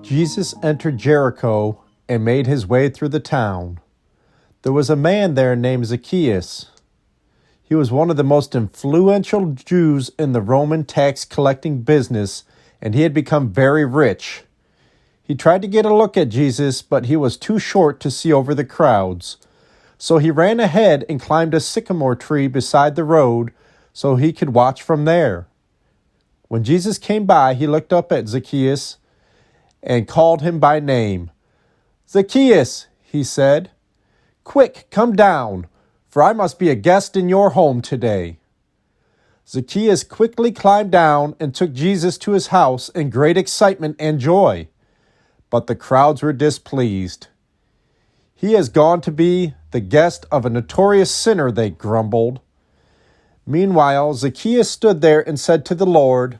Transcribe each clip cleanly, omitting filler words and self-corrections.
Jesus entered Jericho and made his way through the town. There was a man there named Zacchaeus. He was one of the most influential Jews in the Roman tax collecting business, and he had become very rich. He tried to get a look at Jesus, but he was too short to see over the crowds. So he ran ahead and climbed a sycamore tree beside the road so he could watch from there. When Jesus came by, he looked up at Zacchaeus and called him by name. "Zacchaeus," he said, "quick, come down, for I must be a guest in your home today." Zacchaeus quickly climbed down and took Jesus to his house in great excitement and joy. But the crowds were displeased. "He has gone to be the guest of a notorious sinner," they grumbled. Meanwhile, Zacchaeus stood there and said to the Lord,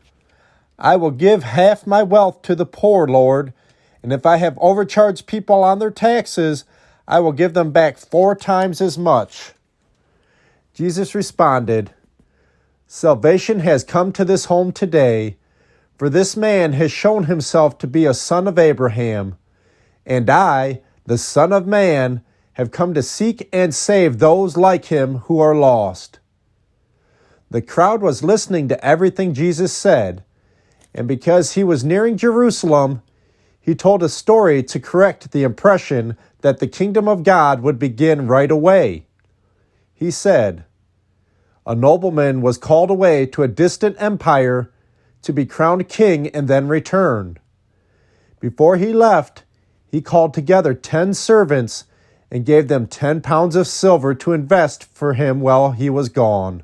"I will give half my wealth to the poor, Lord, and if I have overcharged people on their taxes, I will give them back 4 times as much." Jesus responded, "Salvation has come to this home today, for this man has shown himself to be a son of Abraham, and I, the Son of Man, have come to seek and save those like him who are lost." The crowd was listening to everything Jesus said, and because he was nearing Jerusalem, he told a story to correct the impression that the kingdom of God would begin right away. He said, "A nobleman was called away to a distant empire to be crowned king and then returned. Before he left, he called together 10 servants and gave them 10 pounds of silver to invest for him while he was gone.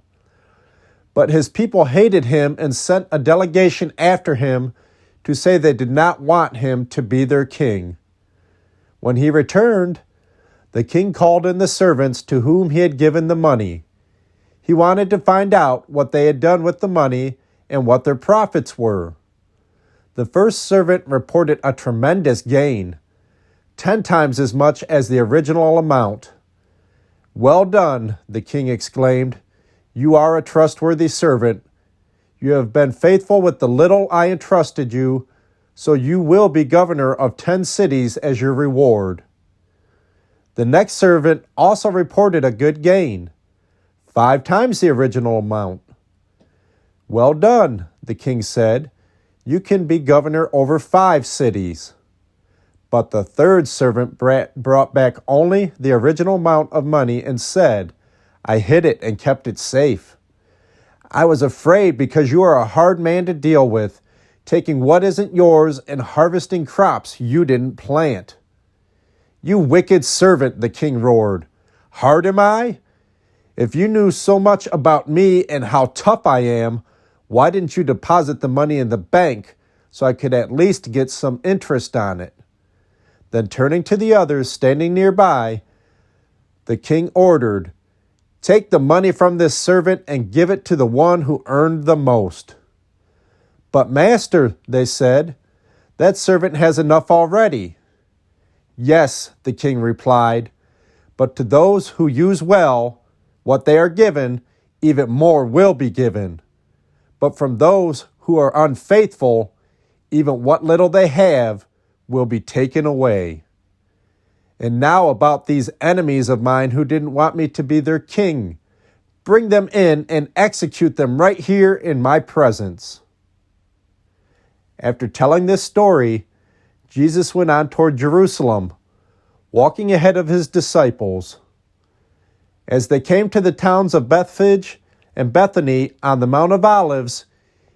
But his people hated him and sent a delegation after him to say they did not want him to be their king. When he returned, the king called in the servants to whom he had given the money. He wanted to find out what they had done with the money and what their profits were. The first servant reported a tremendous gain, 10 times as much as the original amount. "Well done," the king exclaimed. "You are a trustworthy servant. You have been faithful with the little I entrusted you, so you will be governor of 10 cities as your reward." The next servant also reported a good gain, 5 times the original amount. "Well done," the king said. "You can be governor over 5 cities." But the third servant brought back only the original amount of money and said, "I hid it and kept it safe. I was afraid because you are a hard man to deal with, taking what isn't yours and harvesting crops you didn't plant." "You wicked servant," the king roared. "Hard am I? If you knew so much about me and how tough I am, why didn't you deposit the money in the bank so I could at least get some interest on it?" Then turning to the others standing nearby, the king ordered, "Take the money from this servant and give it to the one who earned the most." "But master," they said, "that servant has enough already." "Yes," the king replied, "but to those who use well what they are given, even more will be given. But from those who are unfaithful, even what little they have will be taken away. And now about these enemies of mine who didn't want me to be their king. Bring them in and execute them right here in my presence." After telling this story, Jesus went on toward Jerusalem, walking ahead of his disciples. As they came to the towns of Bethphage and Bethany on the Mount of Olives,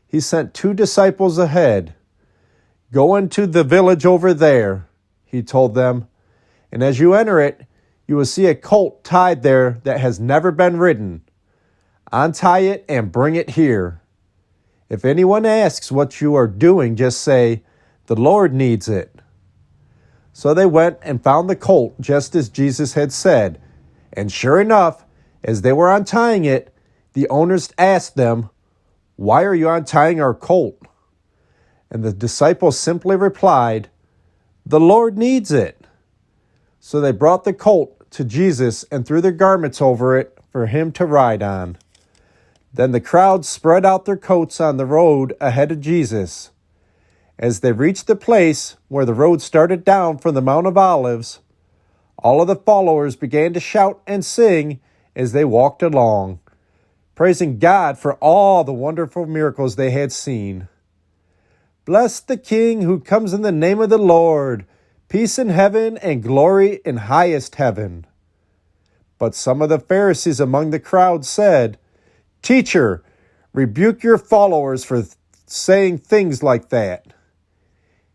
he sent 2 disciples ahead. "Go into the village over there," he told them, "and as you enter it, you will see a colt tied there that has never been ridden. Untie it and bring it here. If anyone asks what you are doing, just say, 'The Lord needs it.'" So they went and found the colt just as Jesus had said, and sure enough, as they were untying it, the owners asked them, "Why are you untying our colt?" And the disciples simply replied, "The Lord needs it." So they brought the colt to Jesus and threw their garments over it for him to ride on. Then the crowd spread out their coats on the road ahead of Jesus. As they reached the place where the road started down from the Mount of Olives, all of the followers began to shout and sing as they walked along, praising God for all the wonderful miracles they had seen. "Bless the King who comes in the name of the Lord, peace in heaven and glory in highest heaven." But some of the Pharisees among the crowd said, "Teacher, rebuke your followers for saying things like that."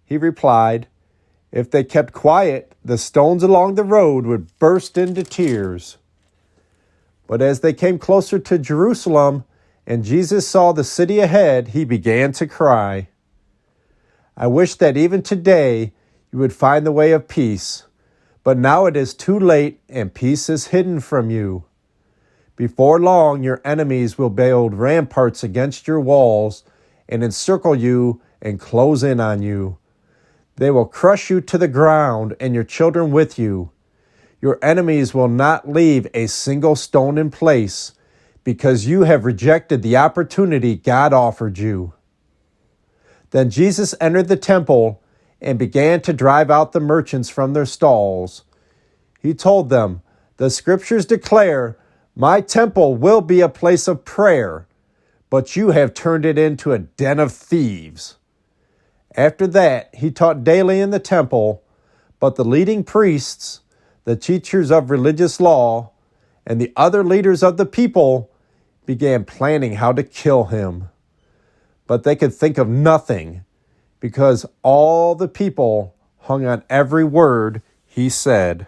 He replied, "If they kept quiet, the stones along the road would burst into tears." But as they came closer to Jerusalem and Jesus saw the city ahead, he began to cry, "I wish that even today you would find the way of peace, but now it is too late and peace is hidden from you. Before long, your enemies will build ramparts against your walls and encircle you and close in on you. They will crush you to the ground and your children with you. Your enemies will not leave a single stone in place because you have rejected the opportunity God offered you." Then Jesus entered the temple and began to drive out the merchants from their stalls. He told them, "The scriptures declare, 'My temple will be a place of prayer,' but you have turned it into a den of thieves." After that, he taught daily in the temple, but the leading priests, the teachers of religious law, and the other leaders of the people began planning how to kill him. But they could think of nothing because all the people hung on every word he said.